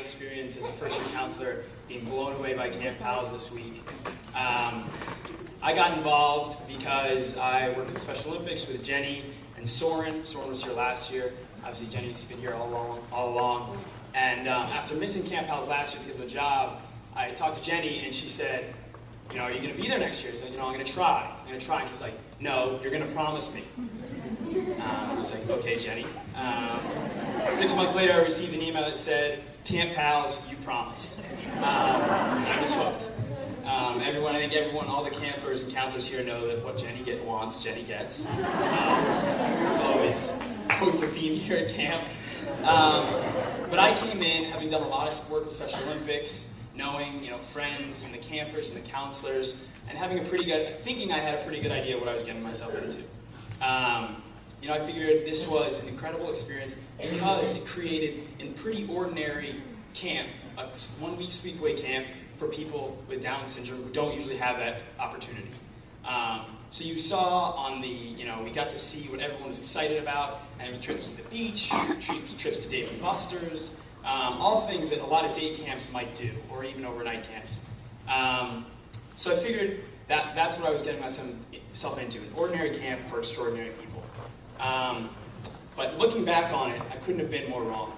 experience as a first-year counselor, being blown away by Camp PALS this week. I got involved because I worked at Special Olympics with Jenny and Soren. Soren was here last year. Obviously, Jenny's been here all along. And after missing Camp PALS last year because of a job, I talked to Jenny, and she said, you know, are you going to be there next year? I said, you know, I'm going to try. And she was like, no, you're going to promise me. I was like, okay, Jenny. 6 months later, I received an email that said, Camp PALS, you promised. And I was hooked. I think everyone, all the campers and counselors here know that what Jenny wants, Jenny gets. It's always a theme here at camp. But I came in having done a lot of work with Special Olympics, knowing, you know, friends and the campers and the counselors, and thinking I had a pretty good idea what I was getting myself into. You know, I figured this was an incredible experience because it created a pretty ordinary camp, a 1-week sleepaway camp for people with Down syndrome who don't usually have that opportunity. So you saw on we got to see what everyone was excited about, and trips to the beach, trips to Dave & Buster's, all things that a lot of day camps might do, or even overnight camps. So I figured that's what I was getting myself into, an ordinary camp for extraordinary people. But looking back on it, I couldn't have been more wrong.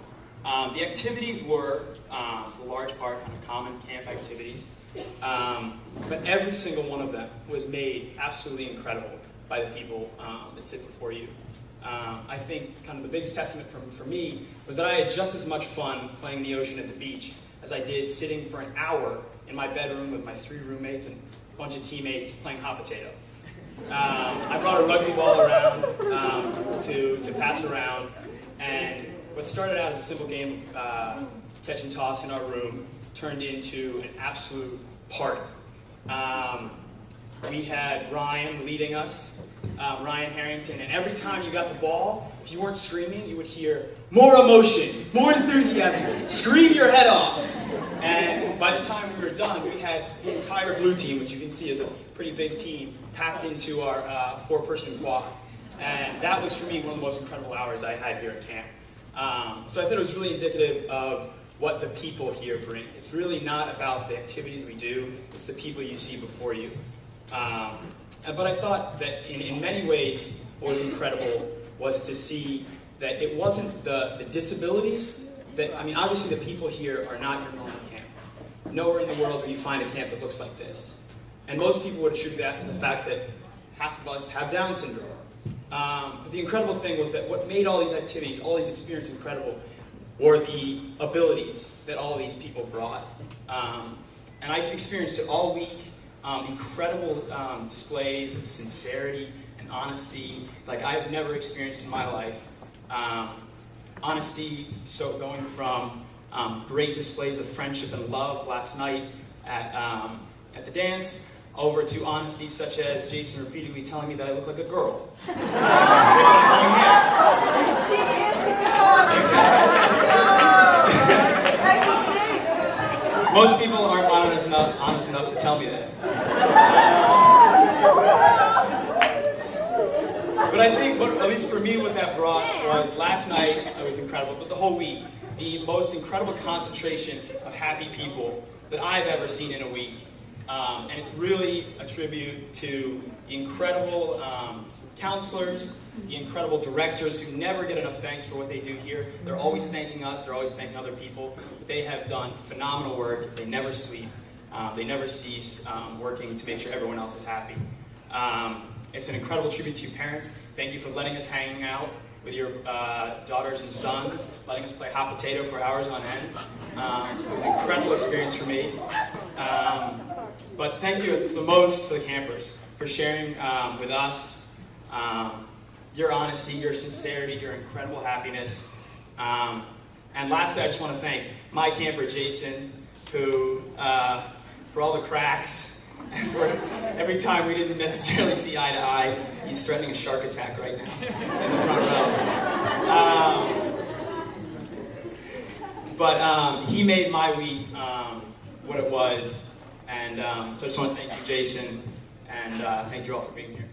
The activities were, for the large part, kind of common camp activities, but every single one of them was made absolutely incredible by the people that sit before you. I think kind of the biggest testament for me was that I had just as much fun playing in the ocean at the beach as I did sitting for an hour in my bedroom with my 3 roommates and a bunch of teammates playing hot potato. I brought a rugby ball around to pass around, and what started out as a simple game of catch and toss in our room turned into an absolute party. We had Ryan leading us, Ryan Harrington, and every time you got the ball, if you weren't screaming, you would hear more emotion, more enthusiasm, scream your head off. And by the time we were done, we had the entire blue team, which you can see is a pretty big team, packed into our 4-person quad. And that was, for me, one of the most incredible hours I had here at camp. So I thought it was really indicative of what the people here bring. It's really not about the activities we do, it's the people you see before you. But I thought that in many ways, what was incredible was to see that it wasn't the disabilities that, obviously the people here are not your normal camp. Nowhere in the world will you find a camp that looks like this. And most people would attribute that to the fact that half of us have Down syndrome. But the incredible thing was that what made all these activities, all these experiences incredible, were the abilities that all these people brought. And I've experienced it all week, incredible displays of sincerity and honesty like I've never experienced in my life. Honesty, so going from great displays of friendship and love last night at the dance, over to honesty such as Jason repeatedly telling me that I look like a girl. Most people aren't honest enough to tell me that. But I think, at least for me, what that brought was last night, it was incredible, but the whole week, the most incredible concentration of happy people that I've ever seen in a week. And it's really a tribute to the incredible counselors, the incredible directors who never get enough thanks for what they do here. They're always thanking us, they're always thanking other people. They have done phenomenal work, they never sleep, they never cease working to make sure everyone else is happy. It's an incredible tribute to you parents. Thank you for letting us hang out with your daughters and sons, letting us play hot potato for hours on end. It was an incredible experience for me. But thank you the most for the campers, for sharing with us your honesty, your sincerity, your incredible happiness. And lastly, I just want to thank my camper, Jason, who, for all the cracks, and for every time we didn't necessarily see eye to eye, he's threatening a shark attack right now in the front row. But he made my week what it was. And so I just want to thank you, Jason, and thank you all for being here.